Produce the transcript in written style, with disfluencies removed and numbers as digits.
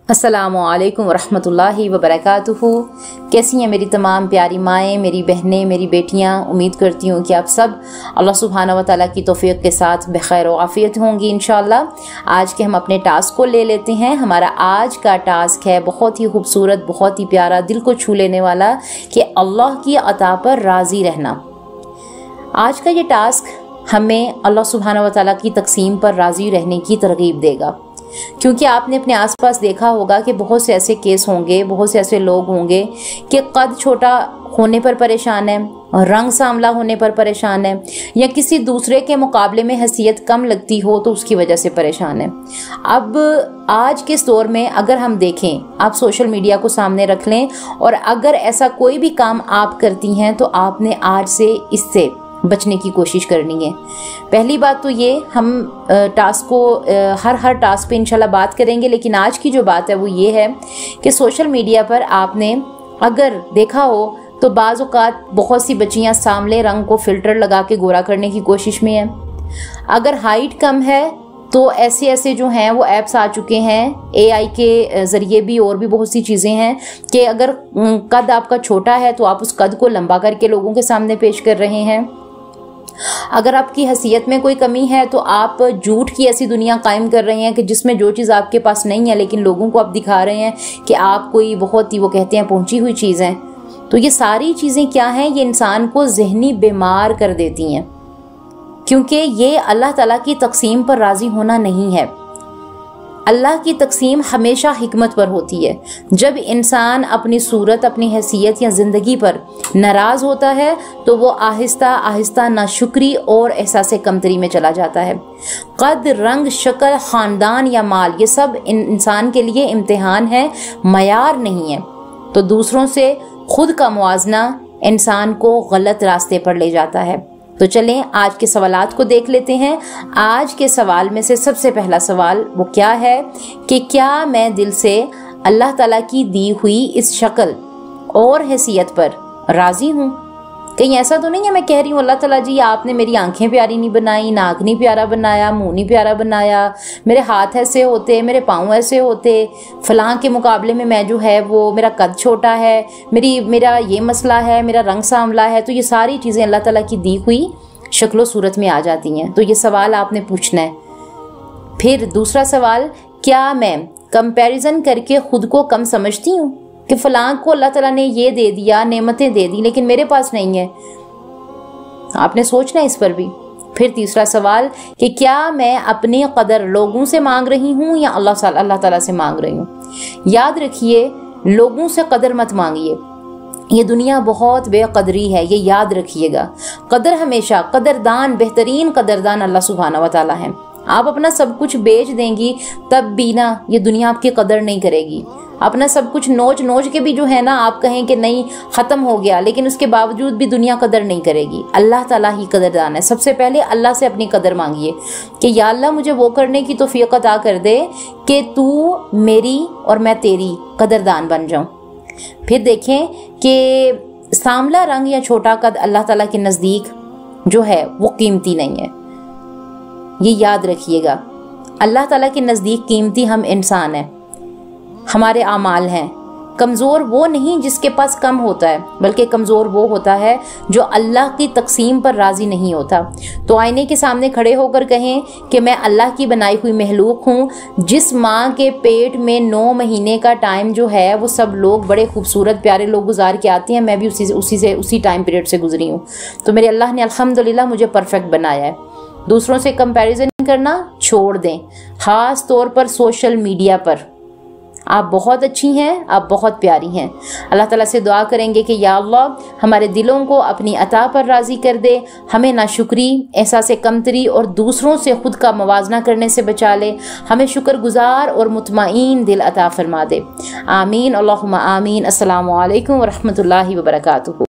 अस्सलामुअलैकुम वरहमतुल्लाहि वबरकातुहू। कैसी हैं मेरी तमाम प्यारी माएँ, मेरी बहनें, मेरी बेटियाँ। उम्मीद करती हूँ कि आप सब अल्लाह सुब्हानहू व तआला की तौफीक के साथ बखैर व आफियत होंगी इंशाअल्लाह। आज के हम अपने टास्क को ले लेते हैं। हमारा आज का टास्क है बहुत ही खूबसूरत, बहुत ही प्यारा, दिल को छू लेने वाला कि अल्लाह की अता पर राज़ी रहना। आज का ये टास्क हमें अल्लाह सुब्हानहू व तआला की तक़सीम पर राज़ी रहने की तरगीब देगा, क्योंकि आपने अपने आसपास देखा होगा कि बहुत से ऐसे केस होंगे, बहुत से ऐसे लोग होंगे कि कद छोटा होने पर परेशान है, रंग सांवला होने पर परेशान है, या किसी दूसरे के मुकाबले में हैसियत कम लगती हो तो उसकी वजह से परेशान है। अब आज के इस दौर में अगर हम देखें, आप सोशल मीडिया को सामने रख लें और अगर ऐसा कोई भी काम आप करती हैं तो आपने आज से इससे बचने की कोशिश करनी है। पहली बात तो ये, हम टास्क को हर टास्क पे इंशाल्लाह बात करेंगे, लेकिन आज की जो बात है वो ये है कि सोशल मीडिया पर आपने अगर देखा हो तो बाज़ औक़ात बहुत सी बच्चियां सांवले रंग को फ़िल्टर लगा के गोरा करने की कोशिश में हैं। अगर हाइट कम है तो ऐसे जो हैं वो ऐप्स आ चुके हैं AI के ज़रिए भी, और भी बहुत सी चीज़ें हैं कि अगर कद आपका छोटा है तो आप उस कद को लंबा करके लोगों के सामने पेश कर रहे हैं। अगर आपकी हैसियत में कोई कमी है तो आप झूठ की ऐसी दुनिया कायम कर रहे हैं कि जिसमें जो चीज़ आपके पास नहीं है लेकिन लोगों को आप दिखा रहे हैं कि आप कोई बहुत ही, वो कहते हैं, पहुंची हुई चीज़ है। तो ये सारी चीज़ें क्या हैं, ये इंसान को ज़हनी बीमार कर देती हैं, क्योंकि ये अल्लाह ताला की तक़सीम पर राज़ी होना नहीं है। अल्लाह की तक़सीम हमेशा हिकमत पर होती है। जब इंसान अपनी सूरत, अपनी हैसियत या ज़िंदगी पर नाराज़ होता है तो वो आहिस्ता आहिस्ता नाशुक्री और एहसास कमतरी में चला जाता है। कद, रंग, शक्ल, ख़ानदान या माल, ये सब इंसान के लिए इम्तिहान है, मयार नहीं है। तो दूसरों से खुद का मुआजना इंसान को गलत रास्ते पर ले जाता है। तो चलें आज के सवालात को देख लेते हैं। आज के सवाल में से सबसे पहला सवाल वो क्या है कि क्या मैं दिल से अल्लाह ताला की दी हुई इस शक्ल और हैसियत पर राज़ी हूँ? कहीं ऐसा तो नहीं है मैं कह रही हूँ अल्लाह ताला जी आपने मेरी आंखें प्यारी नहीं बनाई, नाक नहीं प्यारा बनाया, मुंह नहीं प्यारा बनाया, मेरे हाथ ऐसे होते, मेरे पाँव ऐसे होते, फलां के मुकाबले में मैं जो है वो, मेरा कद छोटा है, मेरा ये मसला है, मेरा रंग सांवला है। तो ये सारी चीज़ें अल्लाह ताला की दी हुई शक्लो सूरत में आ जाती हैं। तो ये सवाल आपने पूछना है। फिर दूसरा सवाल, क्या मैं कंपैरिजन करके खुद को कम समझती हूँ कि फलां को अल्लाह ताला ने ये दे दिया, नेमतें दे दी, लेकिन मेरे पास नहीं है? आपने सोचना है इस पर भी। फिर तीसरा सवाल कि क्या मैं अपनी कदर लोगों से मांग रही हूँ या अल्लाह ताला से मांग रही हूँ? याद रखिए, लोगों से कदर मत मांगिए, ये दुनिया बहुत बेकदरी है, ये याद रखिएगा। कदर हमेशा, कदरदान, बेहतरीन कदरदान अल्लाह सुब्हानहू व तआला है। आप अपना सब कुछ बेच देंगी तब भी ना ये दुनिया आपकी कदर नहीं करेगी। अपना सब कुछ नोच के भी जो है ना आप कहें कि नहीं ख़त्म हो गया, लेकिन उसके बावजूद भी दुनिया कदर नहीं करेगी। अल्लाह ताला ही कदरदान है। सबसे पहले अल्लाह से अपनी कदर मांगिए कि या अल्लाह मुझे वो करने की तौफीक अता कर दे कि तू मेरी और मैं तेरी कदरदान बन जाऊँ। फिर देखें कि सांवला रंग या छोटा कद अल्लाह ताला के नज़दीक जो है वो कीमती नहीं है, ये याद रखिएगा। अल्लाह ताला के नज़दीक कीमती हम इंसान हैं, हमारे आमाल हैं। कमज़ोर वो नहीं जिसके पास कम होता है, बल्कि कमज़ोर वो होता है जो अल्लाह की तक़सीम पर राज़ी नहीं होता। तो आईने के सामने खड़े होकर कहें कि मैं अल्लाह की बनाई हुई महलूक हूँ। जिस माँ के पेट में 9 महीने का टाइम जो है वो सब लोग बड़े खूबसूरत प्यारे लोग गुजार के आते हैं, मैं भी उसी टाइम पीरियड से गुजरी हूँ। तो मेरे अल्लाह ने अल्हम्दुलिल्लाह मुझे परफेक्ट बनाया है। दूसरों से कंपैरिजन करना छोड़ दें, ख़ास तौर पर सोशल मीडिया पर। आप बहुत अच्छी हैं, आप बहुत प्यारी हैं। अल्लाह ताला से दुआ करेंगे कि या अल्लाह हमारे दिलों को अपनी अता पर राज़ी कर दे, हमें नाशुक्री, एहसास कमतरी और दूसरों से खुद का मवाजना करने से बचा ले, हमें शुक्रगुजार और मुतमईन दिल अता फरमा दे। आमीन, अल्लाहुम्मा आमीन। अस्सलामु अलैकुम व रहमतुल्लाहि व बरकातुहू।